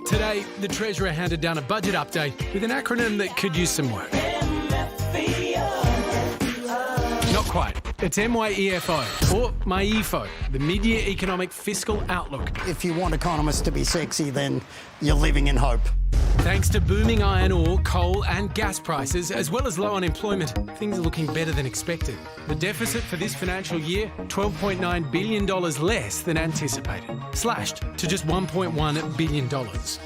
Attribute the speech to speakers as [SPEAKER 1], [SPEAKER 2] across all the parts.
[SPEAKER 1] Today, the Treasurer handed down a budget update with an acronym that could use some work. Not quite. It's MYEFO, or MYEFO, the Mid-Year Economic Fiscal Outlook.
[SPEAKER 2] If you want economists to be sexy, then you're living in hope.
[SPEAKER 1] Thanks to booming iron ore, coal and gas prices, as well as low unemployment, things are looking better than expected. The deficit for this financial year, $12.9 billion less than anticipated, slashed to just $1.1 billion.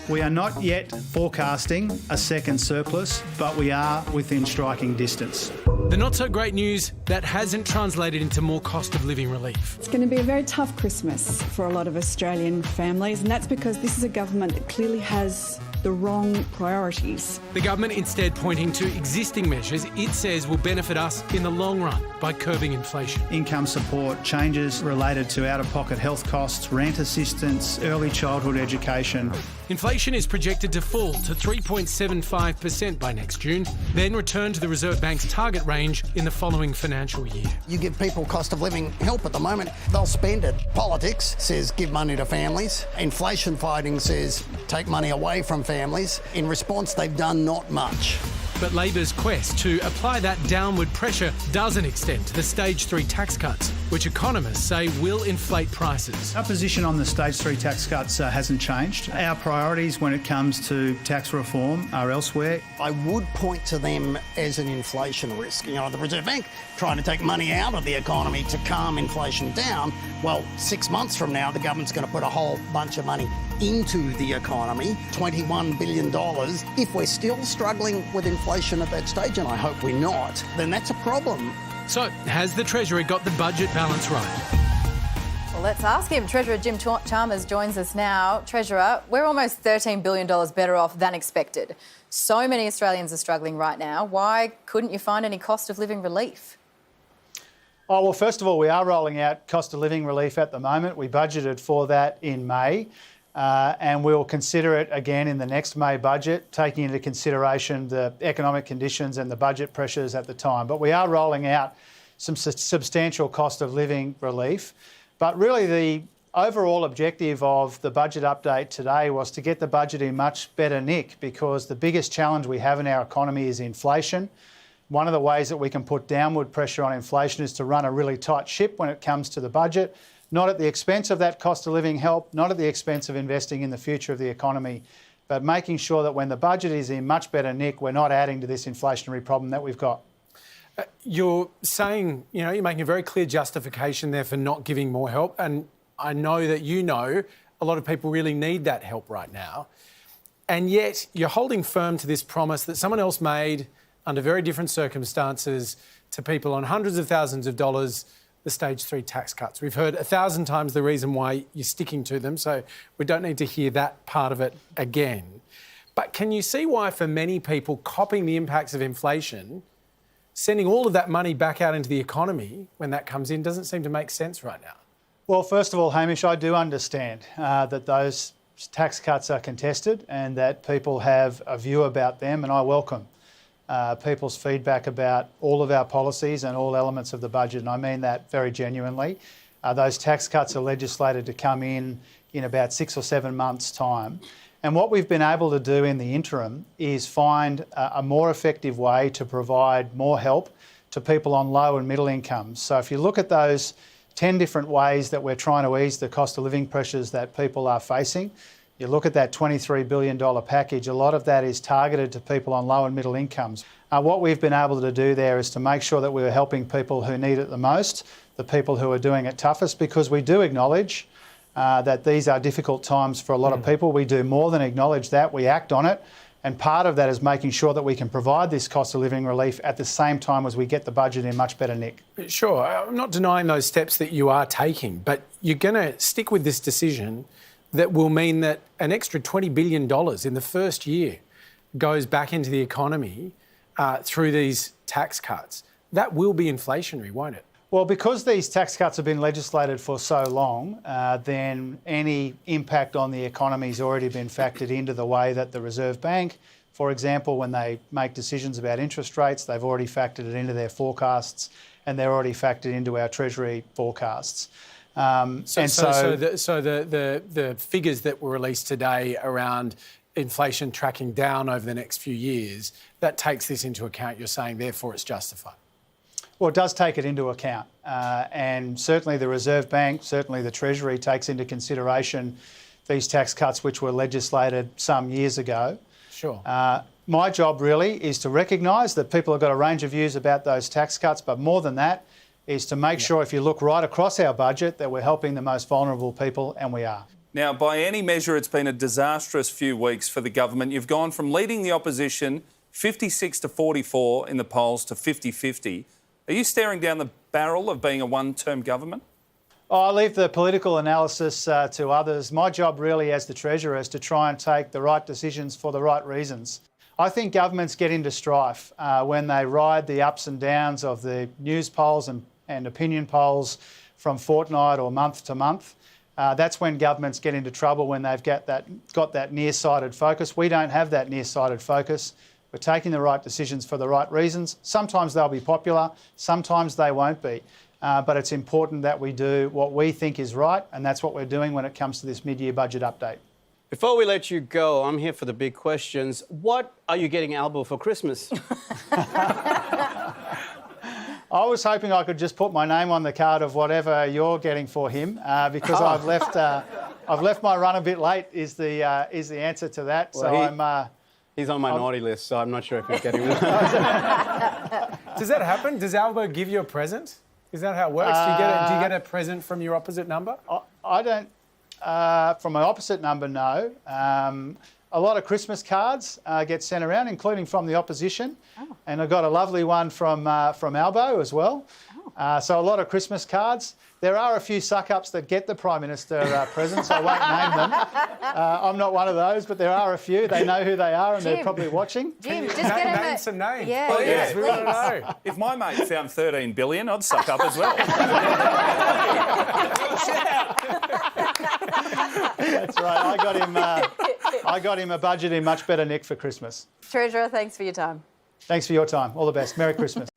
[SPEAKER 3] We are not yet forecasting a second surplus, but we are within striking distance.
[SPEAKER 1] The not-so-great news, that hasn't translated into more cost of living relief.
[SPEAKER 4] It's going to be a very tough Christmas for a lot of Australian families, and that's because this is a government that clearly has the wrong priorities.
[SPEAKER 1] The government instead pointing to existing measures it says will benefit us in the long run by curbing inflation.
[SPEAKER 3] Income support, changes related to out-of-pocket health costs, rent assistance, early childhood education.
[SPEAKER 1] Inflation is projected to fall to 3.75% by next June, then return to the Reserve Bank's target range in the following financial year.
[SPEAKER 2] You give people cost of living help at the moment, they'll spend it. Politics says give money to families. Inflation fighting says take money away from families. In response, they've done not much.
[SPEAKER 1] But Labor's quest to apply that downward pressure doesn't extend to the Stage 3 tax cuts, which economists say will inflate prices.
[SPEAKER 3] Our position on the Stage 3 tax cuts hasn't changed. Our priorities when it comes to tax reform are elsewhere.
[SPEAKER 2] I would point to them as an inflation risk. You know, the Reserve Bank trying to take money out of the economy to calm inflation down. Well, 6 months from now, the government's going to put a whole bunch of money into the economy, $21 billion. If we're still struggling with inflation at that stage, and I hope we're not, then that's a problem.
[SPEAKER 1] So, has the Treasurer got the budget balance right?
[SPEAKER 5] Well, let's ask him. Treasurer Jim Chalmers joins us now. Treasurer, we're almost $13 billion better off than expected. So many Australians are struggling right now. Why couldn't you find any cost of living relief?
[SPEAKER 3] Oh, well, first of all, we are rolling out cost of living relief at the moment. We budgeted for that in May. And we'll consider it again in the next May budget, taking into consideration the economic conditions and the budget pressures at the time. But we are rolling out some substantial cost of living relief. But really the overall objective of the budget update today was to get the budget in much better nick, because the biggest challenge we have in our economy is inflation. One of the ways that we can put downward pressure on inflation is to run a really tight ship when it comes to the budget. Not at the expense of that cost of living help, not at the expense of investing in the future of the economy, but making sure that when the budget is in much better nick, we're not adding to this inflationary problem that we've got.
[SPEAKER 1] You're saying, you're making a very clear justification there for not giving more help. And I know that a lot of people really need that help right now. And yet you're holding firm to this promise that someone else made under very different circumstances to people on hundreds of thousands of dollars, the Stage 3 tax cuts. We've heard 1,000 times the reason why you're sticking to them, so we don't need to hear that part of it again. But can you see why for many people copping the impacts of inflation, sending all of that money back out into the economy when that comes in doesn't seem to make sense right now?
[SPEAKER 3] Well, first of all, Hamish, I do understand that those tax cuts are contested and that people have a view about them, and I welcome people's feedback about all of our policies and all elements of the budget, and I mean that very genuinely. Those tax cuts are legislated to come in about 6 or 7 months' time. And what we've been able to do in the interim is find a more effective way to provide more help to people on low and middle incomes. So if you look at those 10 different ways that we're trying to ease the cost of living pressures that people are facing, you look at that $23 billion package, a lot of that is targeted to people on low and middle incomes. What we've been able to do there is to make sure that we're helping people who need it the most, the people who are doing it toughest, because we do acknowledge that these are difficult times for a lot of people. We do more than acknowledge that, we act on it. And part of that is making sure that we can provide this cost of living relief at the same time as we get the budget in much better nick.
[SPEAKER 1] Sure, I'm not denying those steps that you are taking, but you're going to stick with this decision that will mean that an extra $20 billion in the first year goes back into the economy through these tax cuts. That will be inflationary, won't it?
[SPEAKER 3] Well, because these tax cuts have been legislated for so long, then any impact on the economy has already been factored into the way that the Reserve Bank, for example, when they make decisions about interest rates, they've already factored it into their forecasts, and they're already factored into our Treasury forecasts.
[SPEAKER 1] So the figures that were released today around inflation tracking down over the next few years, that takes this into account, you're saying, therefore it's justified?
[SPEAKER 3] Well, it does take it into account. And certainly the Reserve Bank, certainly the Treasury takes into consideration these tax cuts which were legislated some years ago.
[SPEAKER 1] Sure.
[SPEAKER 3] My job really is to recognise that people have got a range of views about those tax cuts, but more than that is to make sure if you look right across our budget that we're helping the most vulnerable people, and we are.
[SPEAKER 6] Now, by any measure, it's been a disastrous few weeks for the government. You've gone from leading the opposition 56 to 44 in the polls to 50-50. Are you staring down the barrel of being a one-term government?
[SPEAKER 3] Oh, I leave the political analysis to others. My job really as the Treasurer is to try and take the right decisions for the right reasons. I think governments get into strife when they ride the ups and downs of the news polls and opinion polls from fortnight or month to month. That's when governments get into trouble, when they've got that near-sighted focus. We don't have that near-sighted focus. We're taking the right decisions for the right reasons. Sometimes they'll be popular, sometimes they won't be. But it's important that we do what we think is right, and that's what we're doing when it comes to this mid-year budget update.
[SPEAKER 7] Before we let you go, I'm here for the big questions. What are you getting Albo for Christmas?
[SPEAKER 3] I was hoping I could just put my name on the card of whatever you're getting for him, because I've left my run a bit late. Is the answer to that?
[SPEAKER 7] Well, he's on my naughty list, so I'm not sure if he's getting one.
[SPEAKER 1] Does that happen? Does Albo give you a present? Is that how it works? Do you get a present from your opposite number?
[SPEAKER 3] I don't. From my opposite number, no. A lot of Christmas cards get sent around, including from the opposition. Oh. And I got a lovely one from Albo as well. Oh. So a lot of Christmas cards. There are a few suck-ups that get the Prime Minister presents. I won't name them. I'm not one of those, but there are a few. They know who they are and they're probably watching.
[SPEAKER 5] Jim, just get him
[SPEAKER 1] name some names.
[SPEAKER 5] Yeah,
[SPEAKER 6] Well,
[SPEAKER 5] yes,
[SPEAKER 6] we
[SPEAKER 5] please.
[SPEAKER 6] want to know. If my mate found 13 billion, I'd suck up as well.
[SPEAKER 3] That's right. I got him a budget in much better nick for Christmas.
[SPEAKER 5] Treasurer, thanks for your time.
[SPEAKER 3] Thanks for your time. All the best. Merry Christmas.